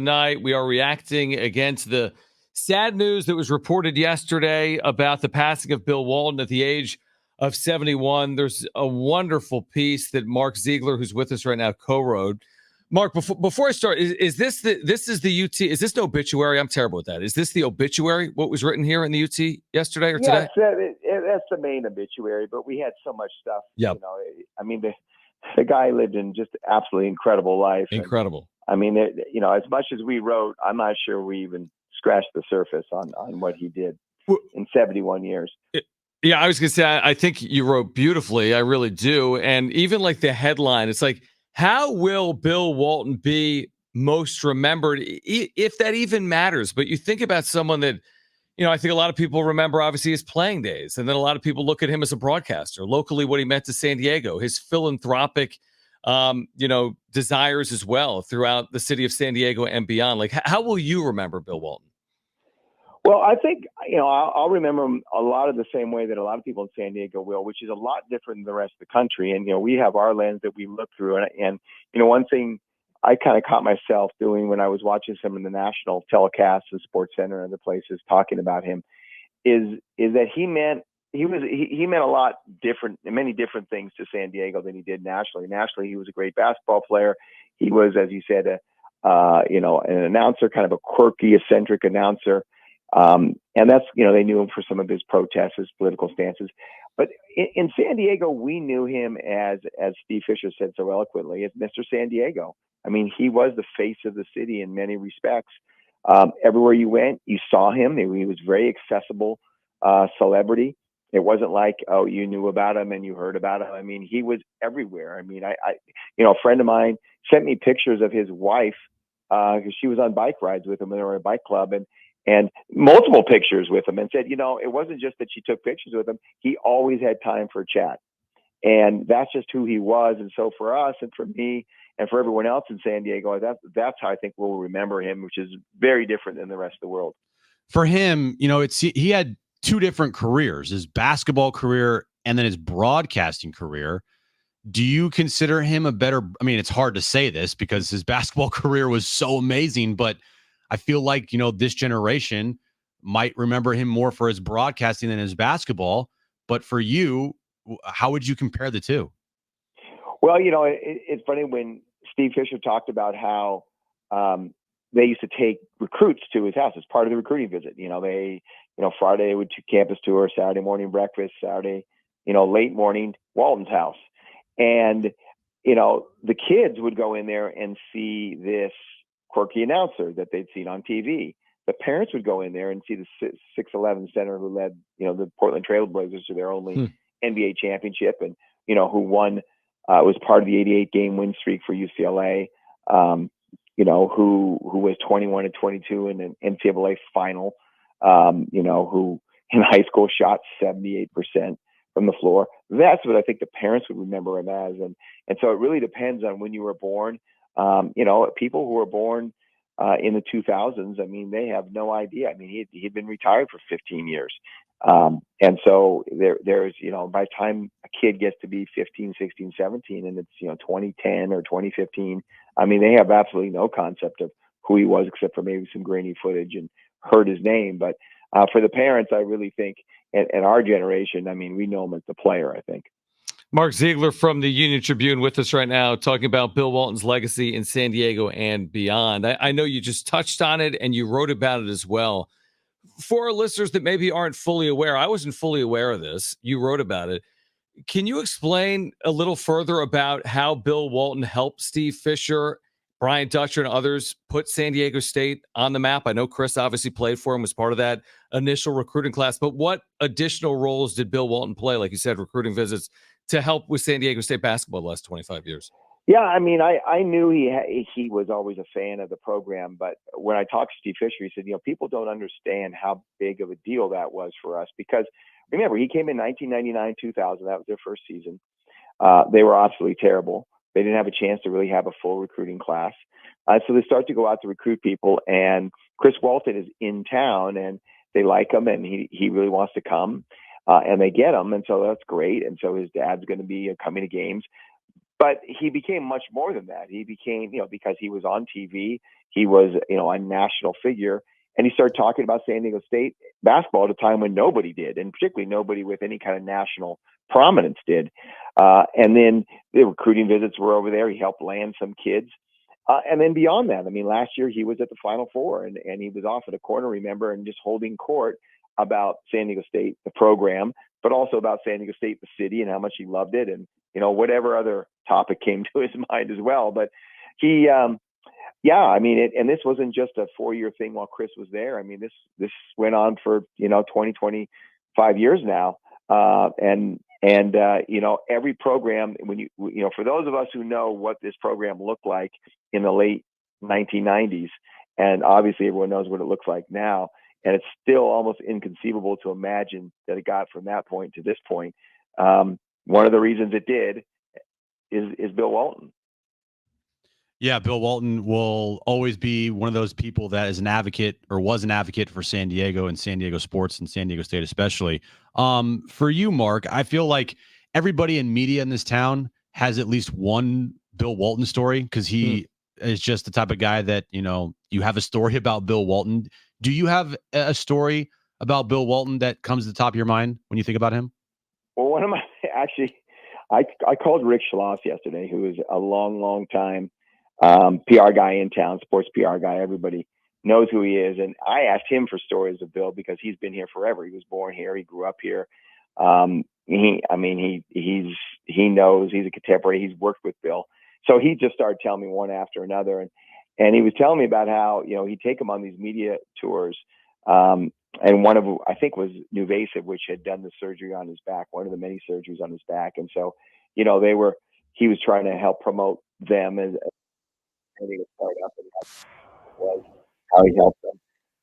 Tonight, we are reacting again to the sad news that was reported yesterday about the passing of Bill Walton at the age of 71. There's a wonderful piece that Mark Zeigler, who's with us right now, co-wrote. Mark, before I start, is this the UT? Is this the obituary? I'm terrible with that. Is this the obituary? What was written here in the UT yesterday or today? Yes, that's the main obituary. But we had so much stuff. Yep. You know, I mean, the guy lived in just absolutely incredible life. Incredible. And, I mean, you know, as much as we wrote, I'm not sure we even scratched the surface on what he did in 71 years. Yeah, I was going to say, I think you wrote beautifully. I really do. And even like the headline, it's like, how will Bill Walton be most remembered, if that even matters? But you think about someone that, you know, I think a lot of people remember, obviously, his playing days. And then a lot of people look at him as a broadcaster, locally, what he meant to San Diego, his philanthropic, desires as well throughout the city of San Diego and beyond. Like, how will you remember Bill Walton? Well, I think, you know, I'll remember him a lot of the same way that a lot of people in San Diego will, which is a lot different than the rest of the country. And, you know, we have our lens that we look through. And you know, one thing I kind of caught myself doing when I was watching some of the national telecasts and Sports Center and other places talking about him is that he meant a lot different, many different things to San Diego than he did nationally. Nationally, he was a great basketball player. He was, as you said, an announcer, kind of a quirky, eccentric announcer. And that's, you know, they knew him for some of his protests, his political stances. But in San Diego, we knew him as Steve Fisher said so eloquently, as Mr. San Diego. I mean, he was the face of the city in many respects. Everywhere you went, you saw him. He was very accessible celebrity. It wasn't like, oh, you knew about him and you heard about him. I mean, he was everywhere. I mean, you know, a friend of mine sent me pictures of his wife because she was on bike rides with him. They were at a bike club, and multiple pictures with him, and said, you know, it wasn't just that she took pictures with him. He always had time for a chat. And that's just who he was. And so for us and for me and for everyone else in San Diego, that's how I think we'll remember him, which is very different than the rest of the world. For him, you know, he had two different careers, his basketball career and then his broadcasting career. Do you consider him a better, I mean, it's hard to say this because his basketball career was so amazing, but I feel like, you know, this generation might remember him more for his broadcasting than his basketball. But for you, how would you compare the two? Well, you know, it's funny when Steve Fisher talked about how they used to take recruits to his house as part of the recruiting visit. You know, Friday they would do campus tour, Saturday morning breakfast, Saturday, you know, late morning, Walton's house. And, you know, the kids would go in there and see this quirky announcer that they'd seen on TV. The parents would go in there and see the 6'11" center who led, you know, the Portland Trail Blazers to their only NBA championship, and, you know, who won, was part of the 88 game win streak for UCLA. You know, who was 21-22 in an NCAA final. You know, who in high school shot 78% from the floor. That's what I think the parents would remember him as, and so it really depends on when you were born. You know, people who were born in the 2000s, I mean, they have no idea. I mean, he'd been retired for 15 years. And so there's, you know, by the time a kid gets to be 15, 16, 17, and it's, you know, 2010 or 2015, I mean, they have absolutely no concept of who he was, except for maybe some grainy footage and heard his name. But for the parents, I really think, and our generation, I mean, we know him as the player, I think. Mark Zeigler from the Union-Tribune with us right now, talking about Bill Walton's legacy in San Diego and beyond. I know you just touched on it and you wrote about it as well. For our listeners that maybe aren't fully aware, I wasn't fully aware of this. You wrote about it. Can you explain a little further about how Bill Walton helped Steve Fisher, Brian Dutcher, and others put San Diego State on the map? I know Chris obviously played for him, was part of that initial recruiting class, but what additional roles did Bill Walton play, like you said, recruiting visits, to help with San Diego State basketball the last 25 years? Yeah, I mean, I knew he was always a fan of the program, but when I talked to Steve Fisher, he said, you know, people don't understand how big of a deal that was for us, because remember, he came in 1999, 2000. That was their first season. They were absolutely terrible. They didn't have a chance to really have a full recruiting class. So they start to go out to recruit people, and Chris Walton is in town, and they like him, and he really wants to come, and they get him, and so that's great. And so his dad's going to be coming to games. But he became much more than that. He became, because he was on TV, he was, a national figure, and he started talking about San Diego State basketball at a time when nobody did, and particularly nobody with any kind of national prominence did. And then the recruiting visits were over there. He helped land some kids. And then beyond that, I mean, last year he was at the Final Four, and he was off at a corner, remember, and just holding court about San Diego State, the program, but also about San Diego State, the city, and how much he loved it, and whatever other topic came to his mind as well. But he, I mean, and this wasn't just a 4-year thing while Chris was there. I mean, this went on for 20, 25 years now, and every program, when you for those of us who know what this program looked like in the late 1990s, and obviously everyone knows what it looks like now, and it's still almost inconceivable to imagine that it got from that point to this point. One of the reasons it did is Bill Walton. Yeah, Bill Walton will always be one of those people that is an advocate, or was an advocate, for San Diego and San Diego sports and San Diego State especially. For you, Mark, I feel like everybody in media in this town has at least one Bill Walton story, because he is just the type of guy that, you have a story about Bill Walton. Do you have a story about Bill Walton that comes to the top of your mind when you think about him? Well, one of my, actually, I called Rick Schloss yesterday, who is a long time PR guy in town, sports PR guy. Everybody knows who he is. And I asked him for stories of Bill because he's been here forever. He was born here. He grew up here. He knows, he's a contemporary. He's worked with Bill. So he just started telling me one after another. And he was telling me about how, he'd take him on these media tours. And one of them, I think, was Nuvasiv, which had done the surgery on his back, one of the many surgeries on his back. And so, he was trying to help promote them as he was start up, and that was how he helped them.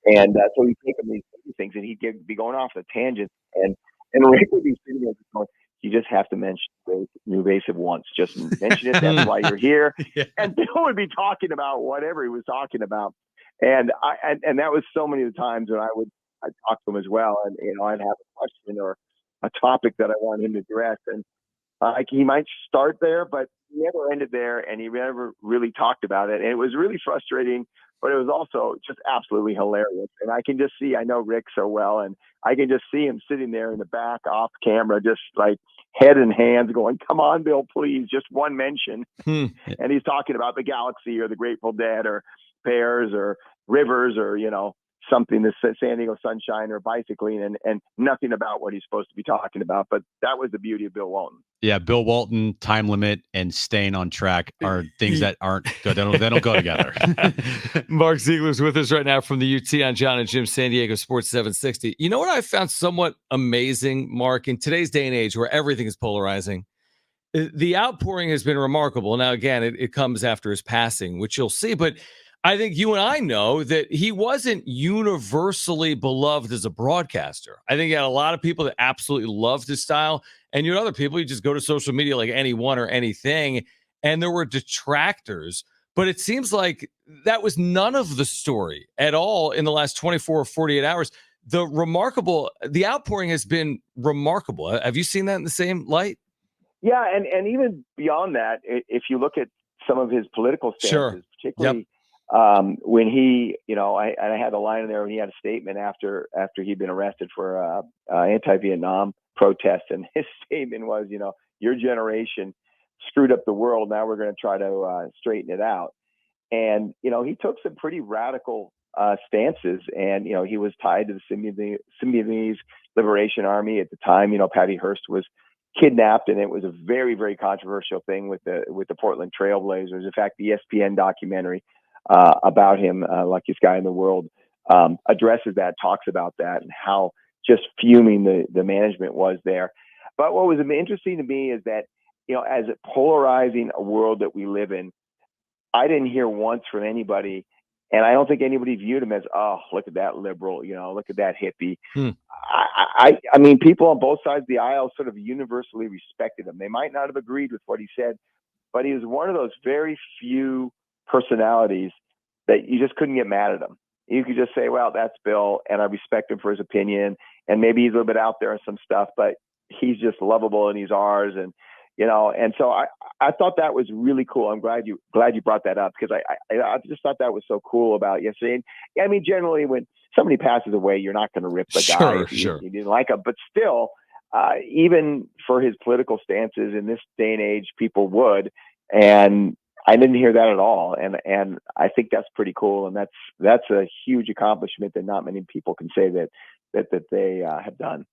And so he'd take them these things, and he'd be going off the tangent. And Rick would be sitting there going, you just have to mention Nuvasiv once. Just mention it. That's why you're here. Yeah. And Bill would be talking about whatever he was talking about. And that was so many of the times when I'd talk to him as well. And, I'd have a question or a topic that I wanted him to address. And he might start there, but he never ended there, and he never really talked about it. And it was really frustrating, but it was also just absolutely hilarious. And I can just see, I know Rick so well, and I can just see him sitting there in the back off camera, just like head in hands going, come on, Bill, please, just one mention. And he's talking about the Galaxy or the Grateful Dead or Pears or Rivers or, something, the San Diego Sunshine or bicycling, and nothing about what he's supposed to be talking about. But that was the beauty of Bill Walton. Yeah, Bill Walton, time limit, and staying on track are things that aren't good. They don't go together. Mark Zeigler's with us right now from the UT on John and Jim San Diego Sports 760. You know what I found somewhat amazing, Mark, in today's day and age where everything is polarizing? The outpouring has been remarkable. Now, again, it comes after his passing, which you'll see, but I think you and I know that he wasn't universally beloved as a broadcaster. I think you had a lot of people that absolutely loved his style, and you had other people, you just go to social media like anyone or anything, and there were detractors. But it seems like that was none of the story at all in the last 24 or 48 hours. The outpouring has been remarkable. Have you seen that in the same light? Yeah, and even beyond that, if you look at some of his political stances, particularly when he, I had a line in there when he had a statement after he'd been arrested for anti-Vietnam protest, and his statement was, your generation screwed up the world. Now we're going to try to straighten it out. And he took some pretty radical stances, and he was tied to the Symbionese Liberation Army at the time. Patty Hearst was kidnapped, and it was a very, very controversial thing with the Portland Trailblazers. In fact, the ESPN documentary about him, luckiest guy in the world, addresses that, talks about that, and how just fuming the management was there. But what was interesting to me is that, as polarizing a world that we live in, I didn't hear once from anybody, and I don't think anybody viewed him as, oh, look at that liberal, look at that hippie. I mean, people on both sides of the aisle sort of universally respected him. They might not have agreed with what he said, but he was one of those very few personalities that you just couldn't get mad at him. You could just say, well, that's Bill, and I respect him for his opinion, and maybe he's a little bit out there on some stuff, but he's just lovable and he's ours. And, And so I thought that was really cool. I'm glad you brought that up, because I just thought that was so cool about yesterday. And I mean, generally when somebody passes away, you're not going to rip the guy if you didn't like him, but still, even for his political stances in this day and age, people would, and I didn't hear that at all. And I think that's pretty cool. And that's a huge accomplishment that not many people can say that they have done.